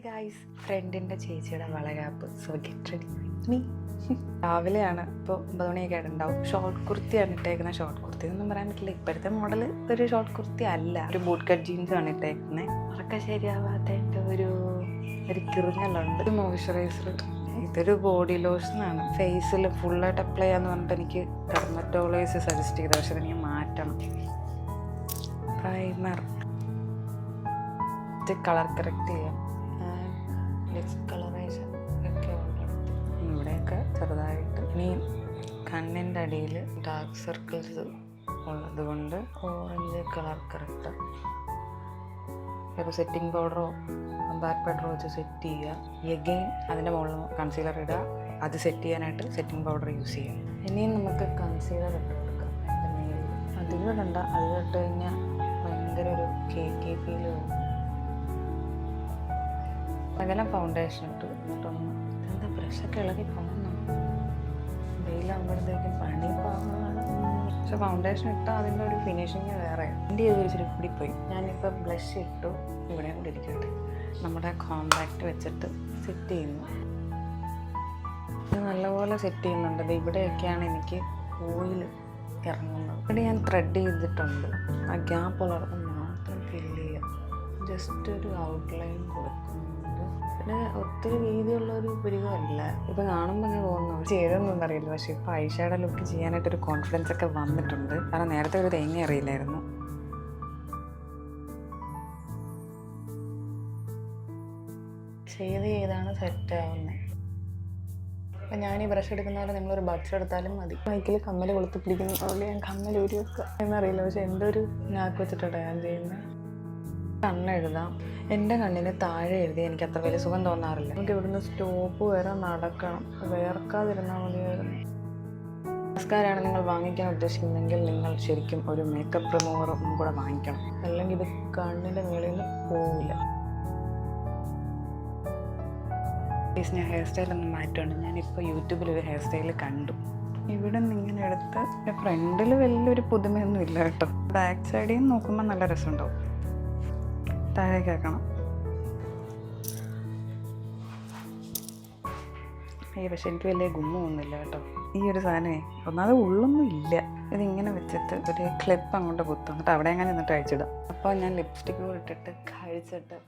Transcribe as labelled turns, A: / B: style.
A: Guys, ഫ്രണ്ടിൻ്റെ ചേച്ചിയുടെ Valakappu. So get ready me. രാവിലെയാണ്, ഇപ്പോൾ 9 മണിയൊക്കെ ആയിട്ടുണ്ടാവും. ഷോർട്ട് കുർത്തിയാണ് ഇട്ടേക്കുന്ന. ഷോർട്ട് കുർത്തി എന്നൊന്നും പറയാൻ പറ്റില്ല, ഇപ്പോഴത്തെ മോഡൽ ഒരു ഷോർട്ട് കുർത്തി അല്ല, ഒരു ബൂട്ട് കട്ട് ജീൻസാണ് ഇട്ടേക്കുന്നത്. അതൊക്കെ ശരിയാവാത്തതിൻ്റെ ഒരു കിറുങ്ങലുണ്ട്. ഒരു മോയ്സ്ചറൈസർ, ഇതൊരു ബോഡി ലോഷനാണ്. ഫേസിൽ ഫുള്ളായിട്ട് അപ്ലൈ ചെയ്യാന്ന് പറഞ്ഞിട്ട് എനിക്ക് ഡെർമറ്റോളജിസ്റ്റ് സജസ്റ്റ് ചെയ്തത്, പക്ഷെ അതെനിക്ക് മാറ്റണം. പ്രൈമർ, കളർ കറക്റ്റ് ചെയ്യാം, ലിപ്സ് കളറൈസർ ഒക്കെ ഉണ്ട് ഇവിടെയൊക്കെ ചെറുതായിട്ട്. ഇനി കണ്ണിൻ്റെ അടിയിൽ ഡാർക്ക് സർക്കിൾസ് ഉള്ളത് കൊണ്ട് ഓറഞ്ച് കളർ കറക്റ്റർ. ഇപ്പോൾ സെറ്റിംഗ് പൗഡറോ ബാക്ക് പൗഡറോ വെച്ച് സെറ്റ് ചെയ്യുക. എഗെയിൻ അതിൻ്റെ മുകളിൽ കൺസീലർ ഇടുക, അത് സെറ്റ് ചെയ്യാനായിട്ട് സെറ്റിംഗ് പൗഡർ യൂസ് ചെയ്യുക. ഇനിയും നമുക്ക് കൺസീലർ ഇട്ട് കൊടുക്കാം. എൻ്റെ മേലിൽ അധികം ഇടണ്ട, അത് ഇട്ട് കഴിഞ്ഞാൽ ഭയങ്കര ഒരു കേക്ക് ഫീൽ വരും. അകലം ഫൗണ്ടേഷൻ ഇട്ട് എന്നിട്ടൊന്ന് എന്താ ബ്രഷൊക്കെ ഇളകി പോകുന്നു. വെയിലാകുമ്പോഴത്തേക്കും പണി പാകമാണ്. പക്ഷെ ഫൗണ്ടേഷൻ ഇട്ടാൽ അതിൻ്റെ ഒരു ഫിനിഷിങ് വേറെ. എൻ്റെ ചെയ്തൊരു ഇച്ചിരി കൂടി പോയി. ഞാനിപ്പോൾ ബ്ലഷ് ഇട്ടു, ഇവിടെ കൂടി ഇരിക്കട്ടെ. നമ്മുടെ കോമ്പാക്റ്റ് വെച്ചിട്ട് സെറ്റ് ചെയ്യുന്നു. ഇത് നല്ലപോലെ സെറ്റ് ചെയ്യുന്നുണ്ട്. ഇവിടെയൊക്കെയാണ് എനിക്ക് ഓയിൽ ഇറങ്ങുന്നത്. ഇവിടെ ഞാൻ ത്രെഡ് ചെയ്തിട്ടുണ്ട്. ആ ഗ്യാപ്പ് ഉള്ളിടത്ത് മാത്രം ഫില്ല് ചെയ്യാം. ജസ്റ്റ് ഒരു ഔട്ട്ലൈൻ കൊടുക്കുന്നുണ്ട്. പിന്നെ ഒത്തിരി വീതിയുള്ള ഒരു പുരികമല്ല. ഇപ്പം കാണുമ്പോൾ അങ്ങനെ തോന്നുന്നു ചെയ്തതൊന്നും അറിയില്ല. പക്ഷേ ഇപ്പോൾ ഐഷാഡോ ലുക്ക് ചെയ്യാനായിട്ടൊരു കോൺഫിഡൻസ് ഒക്കെ വന്നിട്ടുണ്ട്. കാരണം നേരത്തെ ഒരു തേങ്ങ അറിയില്ലായിരുന്നു. ചെയ്താണ് സെറ്റാവുന്നത്. അപ്പം ഞാൻ ഈ ബ്രഷ് എടുക്കുന്ന പോലെ നിങ്ങളൊരു ബഡ്സ് എടുത്താലും മതി. ബൈക്കിൽ കമ്മൽ കൊളുത്തി പിടിക്കുന്ന പോലെ ഞാൻ കമ്മൽ ഊരി വെക്കുക എന്നറിയില്ല. പക്ഷെ എൻ്റെ ഒരു നാക്ക് വെച്ചിട്ടാണ് ഞാൻ ചെയ്യുന്നത്. കണ്ണെഴുതാം. എൻ്റെ കണ്ണിന് താഴെ എഴുതി എനിക്ക് അത്ര വലിയ സുഖം തോന്നാറില്ല. നമുക്ക് ഇവിടുന്ന് സ്റ്റോപ്പ് വരെ നടക്കണം, വേർക്കാതിരുന്നാൽ മതിയായിരുന്നു. നമസ്കാരമാണ് നിങ്ങൾ വാങ്ങിക്കാൻ ഉദ്ദേശിക്കുന്നെങ്കിൽ നിങ്ങൾ ശരിക്കും ഒരു മേക്കപ്പ് റിമൂവറും കൂടെ വാങ്ങിക്കണം. അല്ലെങ്കിൽ ഇത് കണ്ണിൻ്റെ മേളിൽ നിന്ന് പോവില്ല. ഞാൻ ഹെയർ സ്റ്റൈലൊന്നും മാറ്റമുണ്ട്. ഞാനിപ്പോൾ യൂട്യൂബിലൊരു ഹെയർ സ്റ്റൈൽ കണ്ടു. ഇവിടെ നിന്ന് ഇങ്ങനെ എടുത്ത് ഫ്രണ്ടിൽ വലിയൊരു പുതുമയൊന്നും ഇല്ല കേട്ടോ. ബാക്ക് സൈഡിൽ നിന്ന് നോക്കുമ്പോൾ നല്ല രസമുണ്ടാവും. താഴേക്ക് ആക്കണം. പക്ഷെ എനിക്ക് വലിയ ഗുമ്മൊന്നുമില്ല കേട്ടോ. ഈ ഒരു സാധനമേ ഒന്നാമത് ഉള്ളൊന്നും ഇല്ല. ഇതിങ്ങനെ വെച്ചിട്ട് ഒരു ക്ലിപ്പ് അങ്ങോട്ട് കുത്തും, എന്നിട്ട് അവിടെ അങ്ങനെ നിന്നിട്ട് അഴിച്ചിടാം. അപ്പോൾ ഞാൻ ലിപ്സ്റ്റിക്ക് ഇട്ടിട്ട് കഴിച്ചിട്ട്